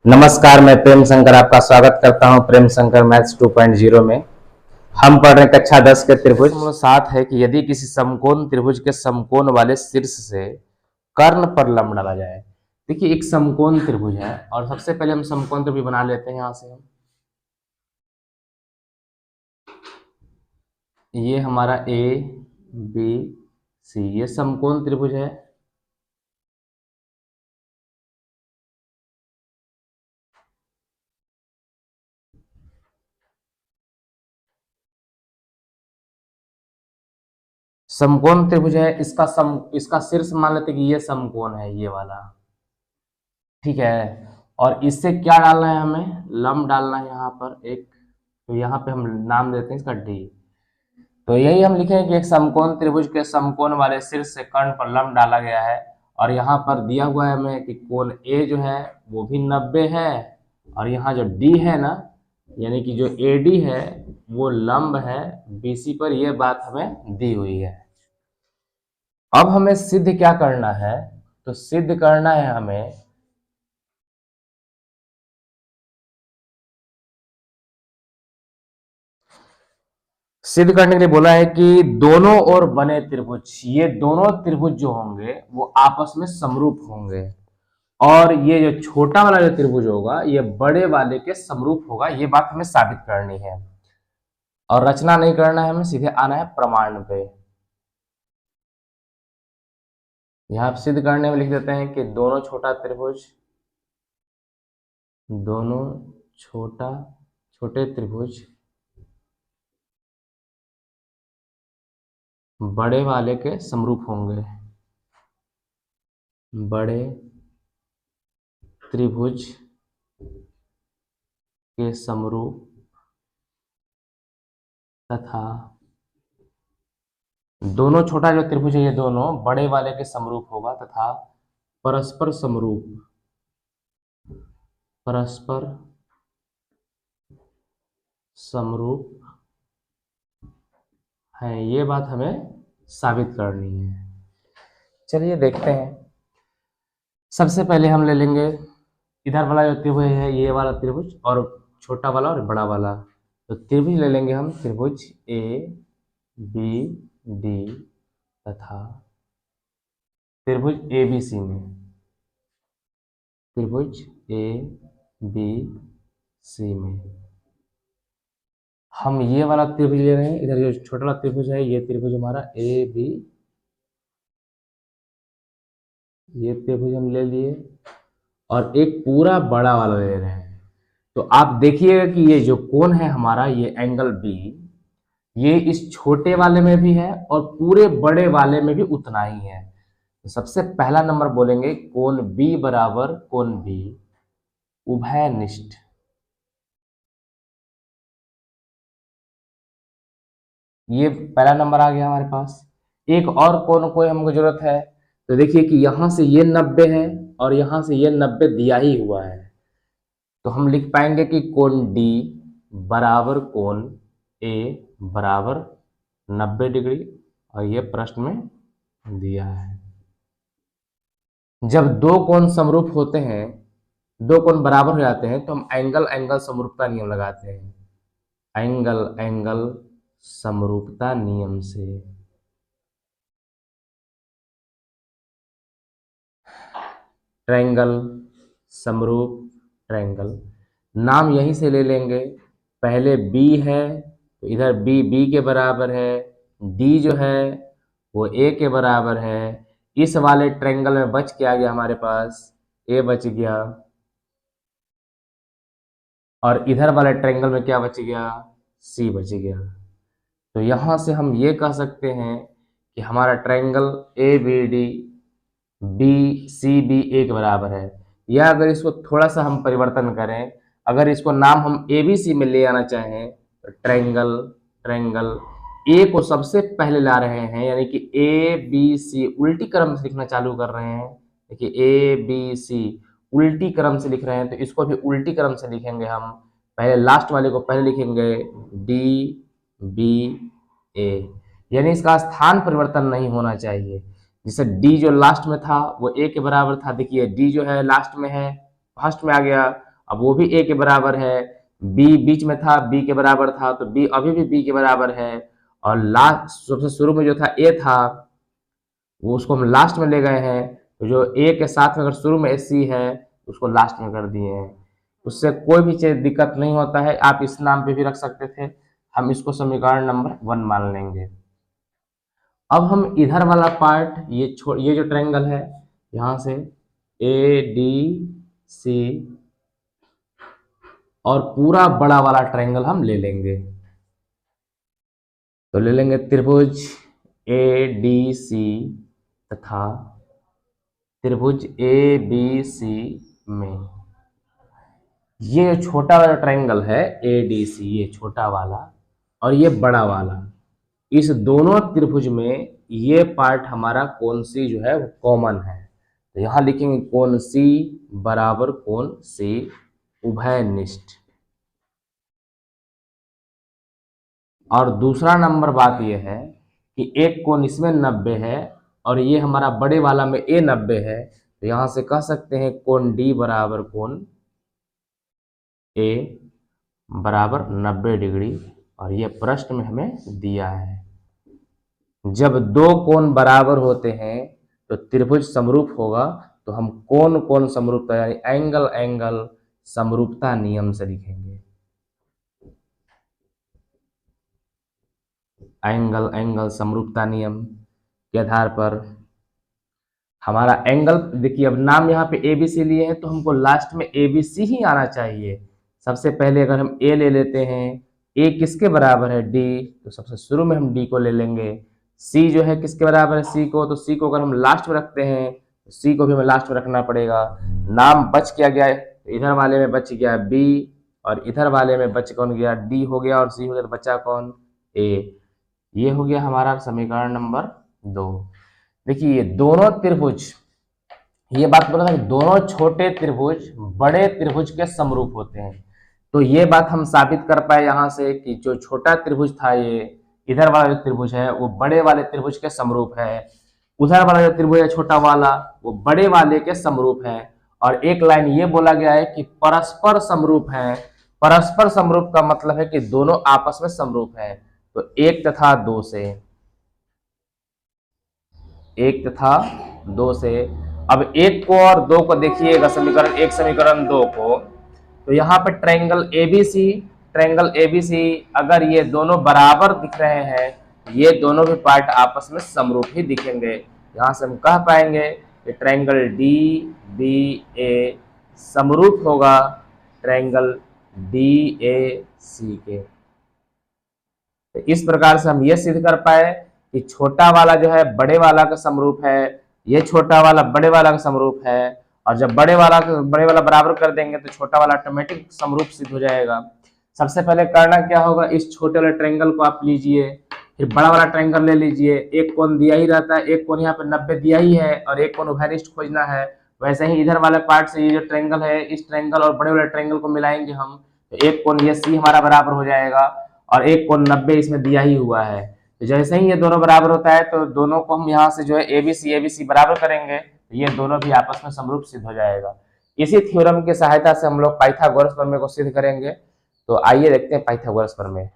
नमस्कार, मैं प्रेम शंकर आपका स्वागत करता हूं प्रेम शंकर मैथ्स 2.0 में। हम पढ़ रहे हैं कक्षा 10 के त्रिभुज 7 है कि यदि किसी समकोण त्रिभुज के समकोण वाले शीर्ष से कर्ण पर लंब डाला जाए। देखिए एक समकोण त्रिभुज है और सबसे पहले हम समकोण त्रिभुज बना लेते हैं। यहां से हम ये हमारा ए बी सी ये समकोण त्रिभुज है। समकोण त्रिभुज है, इसका शीर्ष मान लेते कि ये समकोण है, ये वाला, ठीक है। और इससे क्या डालना है, हमें लंब डालना है यहाँ पर एक। तो यहाँ पे हम नाम देते हैं इसका डी। तो यही हम लिखेंगे कि एक समकोण त्रिभुज के समकोण वाले शीर्ष से कर्ण पर लंब डाला गया है। और यहाँ पर दिया हुआ है हमें कि कोण ए जो है वो भी 90 है, और यहाँ जो डी है ना, यानी कि जो ए डी है वो लंब है बीसी पर। यह बात हमें दी हुई है। अब हमें सिद्ध क्या करना है, तो सिद्ध करना है हमें सिद्ध करने के लिए बोला है कि दोनों ओर बने त्रिभुज, ये दोनों त्रिभुज जो होंगे वो आपस में समरूप होंगे, और ये जो छोटा वाला जो त्रिभुज होगा ये बड़े वाले के समरूप होगा। ये बात हमें साबित करनी है, और रचना नहीं करना है, हमें सीधे आना है प्रमाण पे। यहां सिद्ध करने में लिख देते हैं कि दोनों छोटे त्रिभुज बड़े वाले के समरूप होंगे। बड़े त्रिभुज के समरूप तथा दोनों छोटा जो त्रिभुज है ये दोनों बड़े वाले के समरूप होगा तथा परस्पर समरूप है। ये बात हमें साबित करनी है। चलिए देखते हैं। सबसे पहले हम ले लेंगे इधर वाला जो त्रिभुज है, ये वाला त्रिभुज, और छोटा वाला और बड़ा वाला। तो त्रिभुज ले लेंगे हम, त्रिभुज ए बी डी तथा त्रिभुज ए बी सी में। त्रिभुज ए बी सी में हम ये वाला त्रिभुज ले रहे हैं। इधर जो छोटा वाला त्रिभुज है ये त्रिभुज हमारा ए बी, ये त्रिभुज हम ले लिए, और एक पूरा बड़ा वाला ले रहे हैं। तो आप देखिएगा कि ये जो कोण है हमारा, ये एंगल बी, ये इस छोटे वाले में भी है और पूरे बड़े वाले में भी उतना ही है। तो सबसे पहला नंबर बोलेंगे कोण बी बराबर कोण बी उभयनिष्ठ। ये पहला नंबर आ गया हमारे पास। एक और कोण को हमको जरूरत है। तो देखिए कि यहां से ये 90 है और यहां से ये 90 दिया ही हुआ है। तो हम लिख पाएंगे कि कोण डी बराबर कोण ए बराबर 90 डिग्री, और ये प्रश्न में दिया है। जब दो कोण समरूप होते हैं, दो कोण बराबर हो जाते हैं, तो हम एंगल समरूपता नियम लगाते हैं। एंगल समरूपता नियम से ट्रायंगल समरूप ट्रायंगल नाम यहीं से ले लेंगे। पहले बी है तो इधर बी के बराबर है, डी जो है वो ए के बराबर है। इस वाले ट्रायंगल में बच क्या गया हमारे पास, ए बच गया, और इधर वाले ट्रायंगल में क्या बच गया, सी बच गया। तो यहां से हम ये कह सकते हैं कि हमारा triangle A B D B C B A के बराबर है। या अगर इसको थोड़ा सा हम परिवर्तन करें, अगर इसको नाम हम ए बी सी में ले आना चाहें, तो ट्रायंगल ए को सबसे पहले ला रहे हैं, यानी कि ए बी सी उल्टी क्रम से लिखना चालू कर रहे हैं। देखिए ए बी सी उल्टी क्रम से लिख रहे हैं, तो इसको भी उल्टी क्रम से लिखेंगे हम। पहले लास्ट वाले को पहले लिखेंगे डी बी ए, यानी इसका स्थान परिवर्तन नहीं होना चाहिए। जैसे डी जो लास्ट में था वो ए के बराबर था, देखिए डी जो है लास्ट में है, फर्स्ट में आ गया, अब वो भी a के बराबर है, b बीच में था, b के बराबर था, तो b अभी भी b के बराबर है, और लास्ट सबसे शुरू में जो था a था वो उसको हम लास्ट में ले गए हैं, तो जो a के साथ में अगर शुरू में c है उसको लास्ट में कर दिए हैं। उससे कोई भी चीज दिक्कत नहीं होता है, आप इस नाम पे भी रख सकते थे, हम इसको समीकरण नंबर 1 मान लेंगे। अब हम इधर वाला पार्ट, ये जो ट्रायंगल है यहाँ से ADC और पूरा बड़ा वाला ट्रायंगल हम ले लेंगे। तो ले लेंगे त्रिभुज ADC तथा त्रिभुज ABC में ये छोटा वाला ट्रायंगल है ADC, ये छोटा वाला और ये बड़ा वाला, इस दोनों त्रिभुज में ये पार्ट हमारा कोण C जो है वो कॉमन है। तो यहां लिखेंगे कोण C बराबर कोण C उभयनिष्ठ। और दूसरा नंबर बात यह है कि एक कोण इसमें 90 है और ये हमारा बड़े वाला में A 90 है, तो यहां से कह सकते हैं कोण D बराबर कोण A बराबर 90 डिग्री, और ये प्रश्न में हमें दिया है। जब दो कोण बराबर होते हैं तो त्रिभुज समरूप होगा, तो हम कोण कोण समरूपता यानी एंगल एंगल समरूपता नियम से लिखेंगे। एंगल एंगल समरूपता नियम के आधार पर हमारा एंगल, देखिए अब नाम यहाँ पे ABC लिए हैं तो हमको लास्ट में ABC ही आना चाहिए। सबसे पहले अगर हम A ले लेते हैं, A किसके बराबर है D, तो सबसे शुरू में हम D को ले लेंगे। C जो है किसके बराबर है C को, तो C को अगर हम लास्ट में रखते हैं तो C को भी हमें लास्ट में रखना पड़ेगा। नाम बच क्या गया है, तो इधर वाले में बच गया B और इधर वाले में बच कौन गया, D हो गया और C हो गया, तो बचा कौन A। ये हो गया हमारा समीकरण नंबर 2। देखिए ये दोनों त्रिभुज, ये बात बोला था कि दोनों छोटे त्रिभुज बड़े त्रिभुज के समरूप होते हैं, तो ये बात हम साबित कर पाए यहाँ से कि जो छोटा त्रिभुज था, ये इधर वाला जो त्रिभुज है वो बड़े वाले त्रिभुज के समरूप है, उधर वाला जो त्रिभुज है छोटा वाला वो बड़े वाले के समरूप है। और एक लाइन ये बोला गया है कि परस्पर समरूप है। परस्पर समरूप का मतलब है कि दोनों आपस में समरूप है, तो 1 तथा 2 से, 1 तथा 2 से। अब 1 को और 2 को देखिएगा, समीकरण 1 समीकरण 2 को, तो यहाँ पे ट्रायंगल ABC अगर ये दोनों बराबर दिख रहे हैं, ये दोनों भी पार्ट आपस में समरूप ही दिखेंगे। यहाँ से हम कह पाएंगे कि ट्रायंगल DBA समरूप होगा ट्रायंगल DAC के। तो इस प्रकार से हम ये सिद्ध कर पाए कि छोटा वाला जो है बड़े वाला का समरूप है, ये छोटा वाला बड़े वाला का समरूप है, और जब बड़े वाला बराबर कर देंगे तो छोटा वाला ऑटोमेटिक समरूप सिद्ध हो जाएगा। सबसे पहले करना क्या होगा, इस छोटे वाले ट्रायंगल को आप लीजिए, फिर बड़ा वाला ट्रायंगल ले लीजिए। एक कोण दिया ही रहता है, एक कोण यहाँ पे 90 दिया ही है और एक कोण उभयनिष्ठ खोजना है। वैसे ही इधर वाले पार्ट से ये जो ट्रायंगल है, इस ट्रायंगल और बड़े वाले ट्रायंगल को मिलाएंगे हम, तो एक कोण ये C हमारा बराबर हो जाएगा और एक कोण 90 इसमें दिया ही हुआ है। तो जैसे ही ये दोनों बराबर होता है तो दोनों को हम यहाँ से जो है ABC बराबर करेंगे, तो ये दोनों भी आपस में समरूप सिद्ध हो जाएगा। इसी थ्योरम की सहायता से हम लोग पाइथागोरस प्रमेय को सिद्ध करेंगे। तो आइए देखते हैं पाइथागोरस प्रमेय।